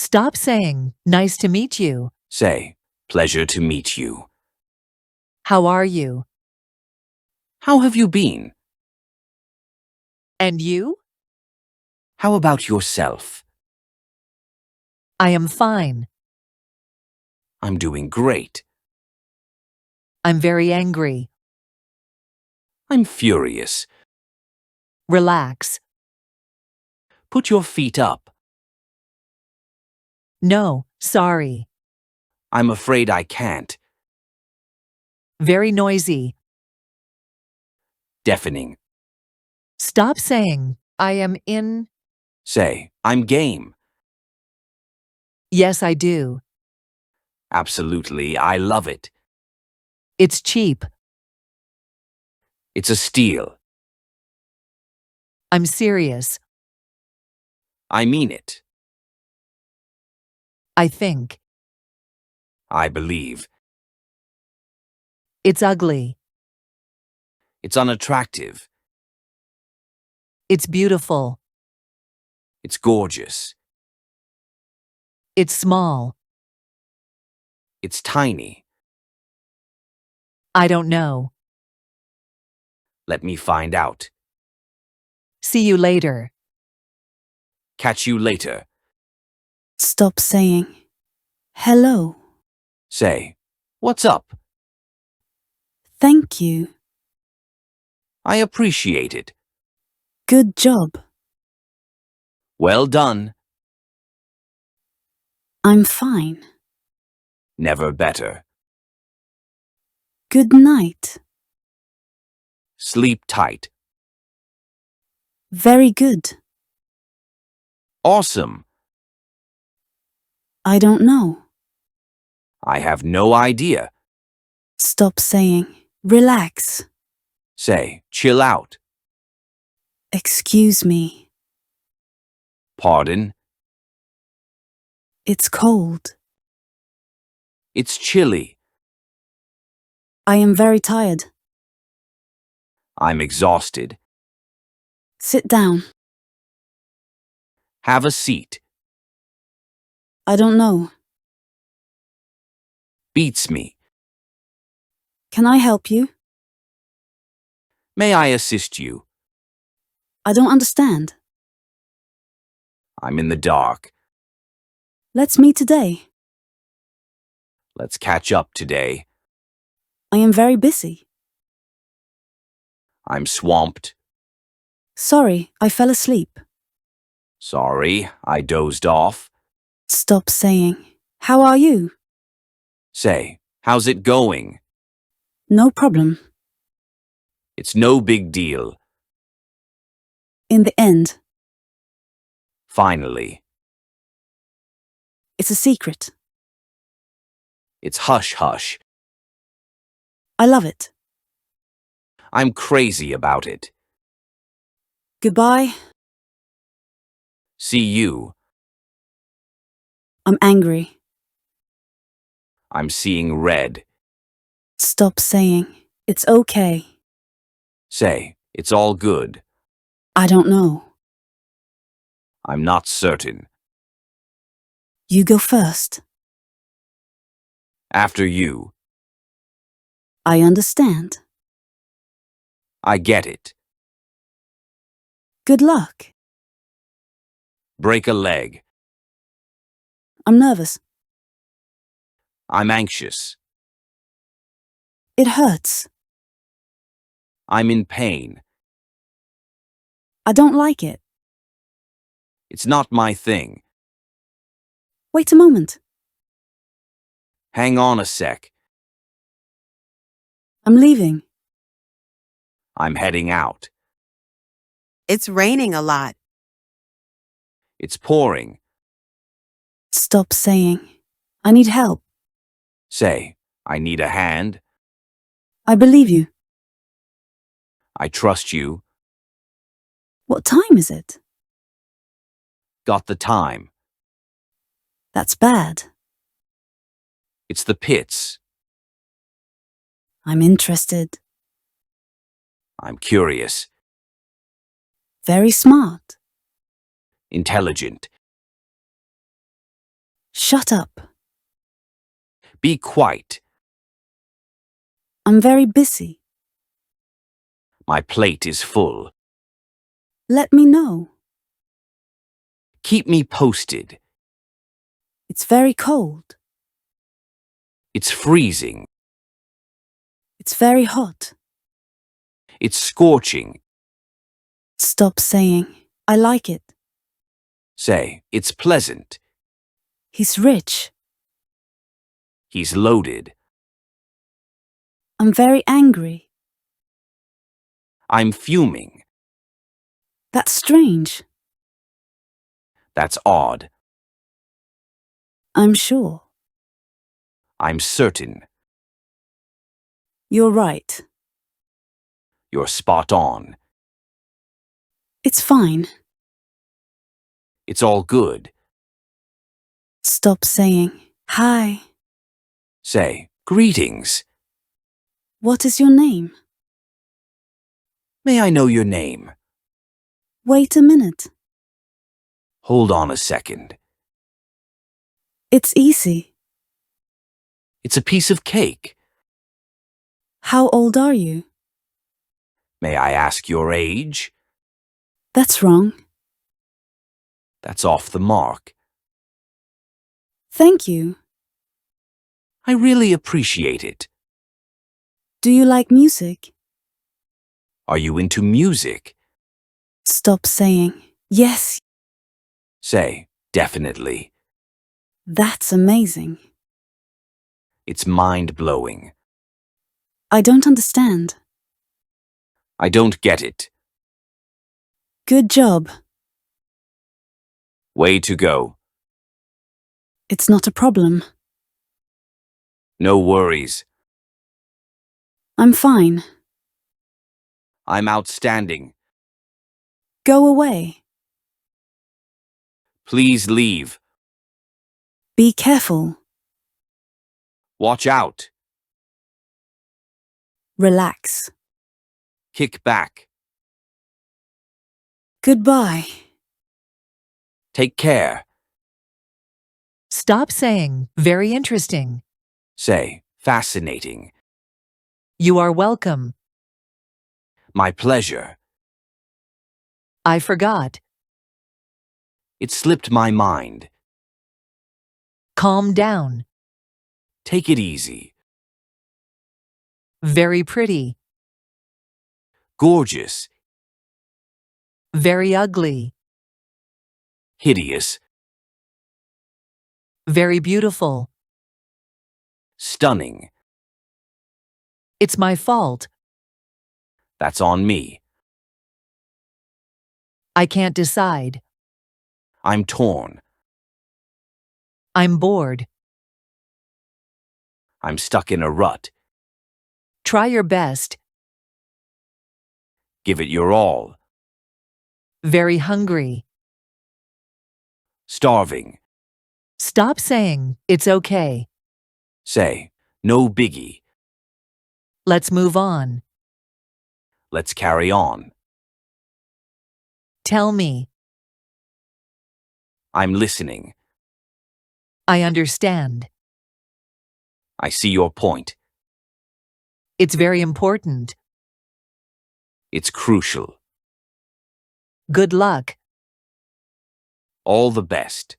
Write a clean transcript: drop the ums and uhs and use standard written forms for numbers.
Stop saying, nice to meet you. Say, pleasure to meet you. How are you? How have you been? And you? How about yourself? I am fine. I'm doing great. I'm very angry. I'm furious. Relax. Put your feet up. No, sorry. I'm afraid I can't. Very noisy. Deafening. Stop saying, I am in. Say, I'm game. Yes, I do. Absolutely, I love it. It's cheap. It's a steal. I'm serious. I mean it. I think. I believe. It's ugly. It's unattractive. It's beautiful. It's gorgeous. It's small. It's tiny. I don't know. Let me find out. See you later. Catch you later. Stop saying, hello, Say, what's up? thank you, I appreciate it. good job, Well done. I'm fine, Never better. good night, Sleep tight. very good, Awesome. I don't know. I have no idea. Stop saying, relax, Say, chill out. excuse me, Pardon. it's cold, It's chilly. I am very tired, I'm exhausted. sit down, Have a seat. I don't know, Beats me. can I help you? May I assist you? I don't understand, I'm in the dark. let's meet today, Let's catch up today. I am very busy, I'm swamped. sorry, I fell asleep. Sorry, I dozed off. Stop saying, how are you? Say, how's it going? No problem, It's no big deal. in the end, Finally. it's a secret, It's hush hush. I love it, I'm crazy about it. goodbye, See you. I'm angry. I'm seeing red. Stop saying, it's okay. Say, it's all good. I don't know. I'm not certain. You go first. After you. I understand. I get it. Good luck. Break a leg. I'm nervous. I'm anxious. It hurts. I'm in pain. I don't like it. It's not my thing. Wait a moment. Hang on a sec. I'm leaving. I'm heading out. It's raining a lot. It's pouring. Stop saying, I need help. Say, I need a hand. I believe you. I trust you. What time is it? Got the time. That's bad. It's the pits. I'm interested. I'm curious. Very smart. Intelligent. Shut up. Be quiet. I'm very busy. My plate is full. Let me know. Keep me posted. It's very cold. It's freezing. It's very hot. It's scorching. Stop saying, I like it. Say, it's pleasant. He's rich. He's loaded. I'm very angry. I'm fuming. That's strange. That's odd. I'm sure. I'm certain. You're right. You're spot on. It's fine. It's all good. Stop saying, hi. Say, greetings. What is your name? May I know your name? Wait a minute. Hold on a second. It's easy. It's a piece of cake. How old are you? May I ask your age? That's wrong. That's off the mark. Thank you. I really appreciate it. Do you like music? Are you into music? Stop saying, yes. Say, definitely. That's amazing. It's mind-blowing. I don't understand. I don't get it. Good job. Way to go. It's not a problem. No worries. I'm fine. I'm outstanding. Go away. Please leave. Be careful. Watch out. Relax. Kick back. Goodbye. Take care. Stop saying, very interesting. Say, fascinating. You are welcome. My pleasure. I forgot. It slipped my mind. Calm down. Take it easy. Very pretty. Gorgeous. Very ugly. Hideous. Very beautiful. Stunning. It's my fault. That's on me. I can't decide. I'm torn. I'm bored. I'm stuck in a rut. Try your best. Give it your all. Very hungry. Starving. Stop saying, it's okay. Say, no biggie. Let's move on. Let's carry on. Tell me. I'm listening. I understand. I see your point. It's very important. It's crucial. Good luck. All the best.